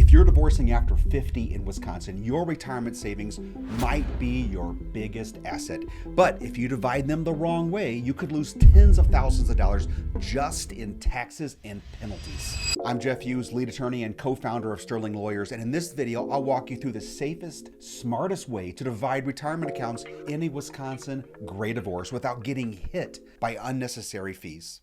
If you're divorcing after 50 in Wisconsin, your retirement savings might be your biggest asset. But if you divide them the wrong way, you could lose tens of thousands of dollars just in taxes and penalties. I'm Jeff Hughes, lead attorney and co-founder of Sterling Lawyers, and in this video, I'll walk you through the safest, smartest way to divide retirement accounts in a Wisconsin Gray Divorce without getting hit by unnecessary fees.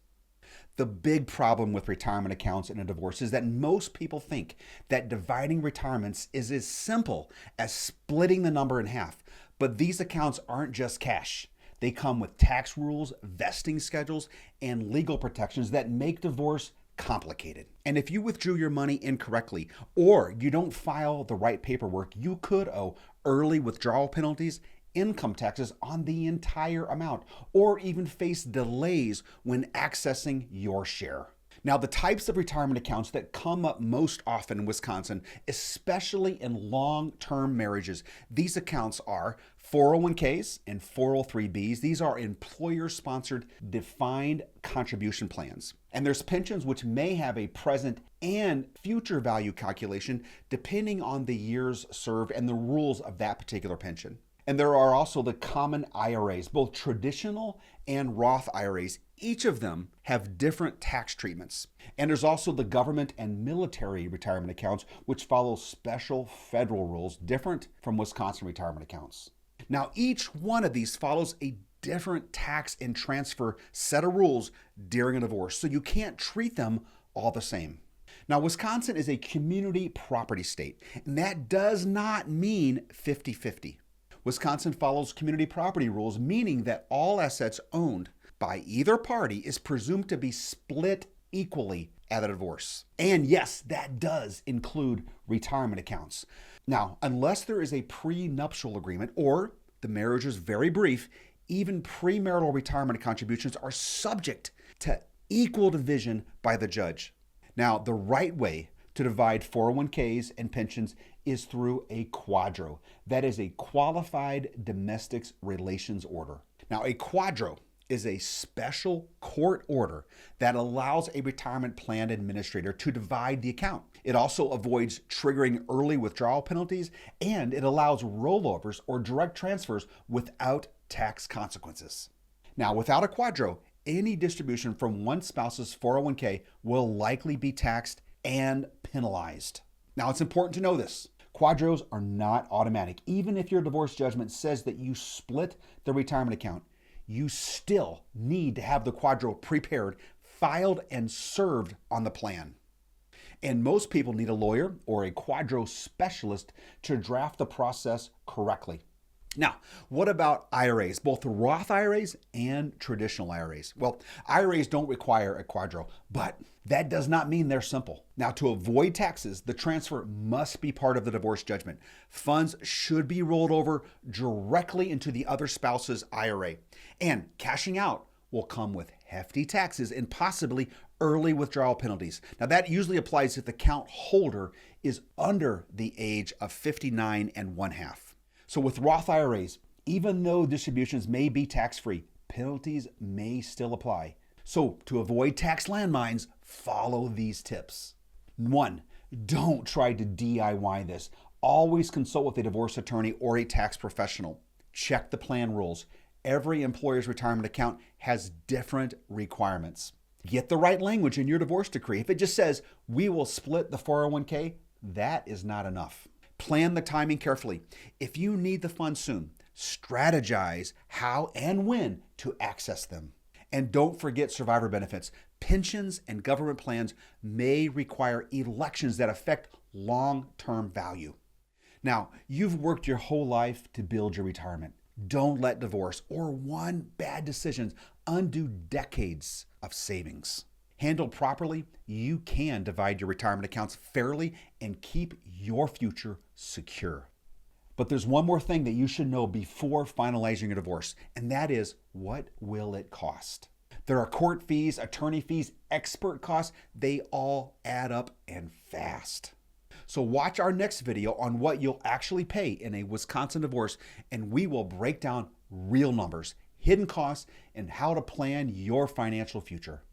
The big problem with retirement accounts in a divorce is that most people think that dividing retirements is as simple as splitting the number in half. But these accounts aren't just cash. They come with tax rules, vesting schedules, and legal protections that make divorce complicated. And if you withdrew your money incorrectly or you don't file the right paperwork, you could owe early withdrawal penalties, income taxes on the entire amount, or even face delays when accessing your share. Now, the types of retirement accounts that come up most often in Wisconsin, especially in long-term marriages, these accounts are 401ks and 403bs. These are employer-sponsored defined contribution plans. And there's pensions which may have a present and future value calculation depending on the years served and the rules of that particular pension. And there are also the common IRAs, both traditional and Roth IRAs. Each of them have different tax treatments. And there's also the government and military retirement accounts, which follow special federal rules different from Wisconsin retirement accounts. Now, each one of these follows a different tax and transfer set of rules during a divorce, so you can't treat them all the same. Now, Wisconsin is a community property state, and that does not mean 50-50. Wisconsin follows community property rules, meaning that all assets owned by either party is presumed to be split equally at a divorce. And yes, that does include retirement accounts. Now, unless there is a prenuptial agreement or the marriage is very brief, even premarital retirement contributions are subject to equal division by the judge. Now, the right way to divide 401ks and pensions is through a QDRO. That is a Qualified Domestic Relations Order. Now, a QDRO is a special court order that allows a retirement plan administrator to divide the account. It also avoids triggering early withdrawal penalties, and it allows rollovers or direct transfers without tax consequences. Now, without a QDRO, any distribution from one spouse's 401k will likely be taxed and penalized. Now, it's important to know this. QDROs are not automatic. Even if your divorce judgment says that you split the retirement account, you still need to have the QDRO prepared, filed, and served on the plan. And most people need a lawyer or a QDRO specialist to draft the process correctly. Now, what about IRAs, both Roth IRAs and traditional IRAs? Well, IRAs don't require a QDRO, but that does not mean they're simple. Now, to avoid taxes, the transfer must be part of the divorce judgment. Funds should be rolled over directly into the other spouse's IRA. And cashing out will come with hefty taxes and possibly early withdrawal penalties. Now, that usually applies if the account holder is under the age of 59 1/2. So with Roth IRAs, even though distributions may be tax-free, penalties may still apply. So to avoid tax landmines, follow these tips. 1, don't try to DIY this. Always consult with a divorce attorney or a tax professional. Check the plan rules. Every employer's retirement account has different requirements. Get the right language in your divorce decree. If it just says, we will split the 401k, that is not enough. Plan the timing carefully. If you need the funds soon, strategize how and when to access them. And don't forget survivor benefits. Pensions and government plans may require elections that affect long-term value. Now, you've worked your whole life to build your retirement. Don't let divorce or one bad decision undo decades of savings. Handled properly, you can divide your retirement accounts fairly and keep your future secure. But there's one more thing that you should know before finalizing your divorce, and that is, what will it cost? There are court fees, attorney fees, expert costs. They all add up and fast. So watch our next video on what you'll actually pay in a Wisconsin divorce, and we will break down real numbers, hidden costs, and how to plan your financial future.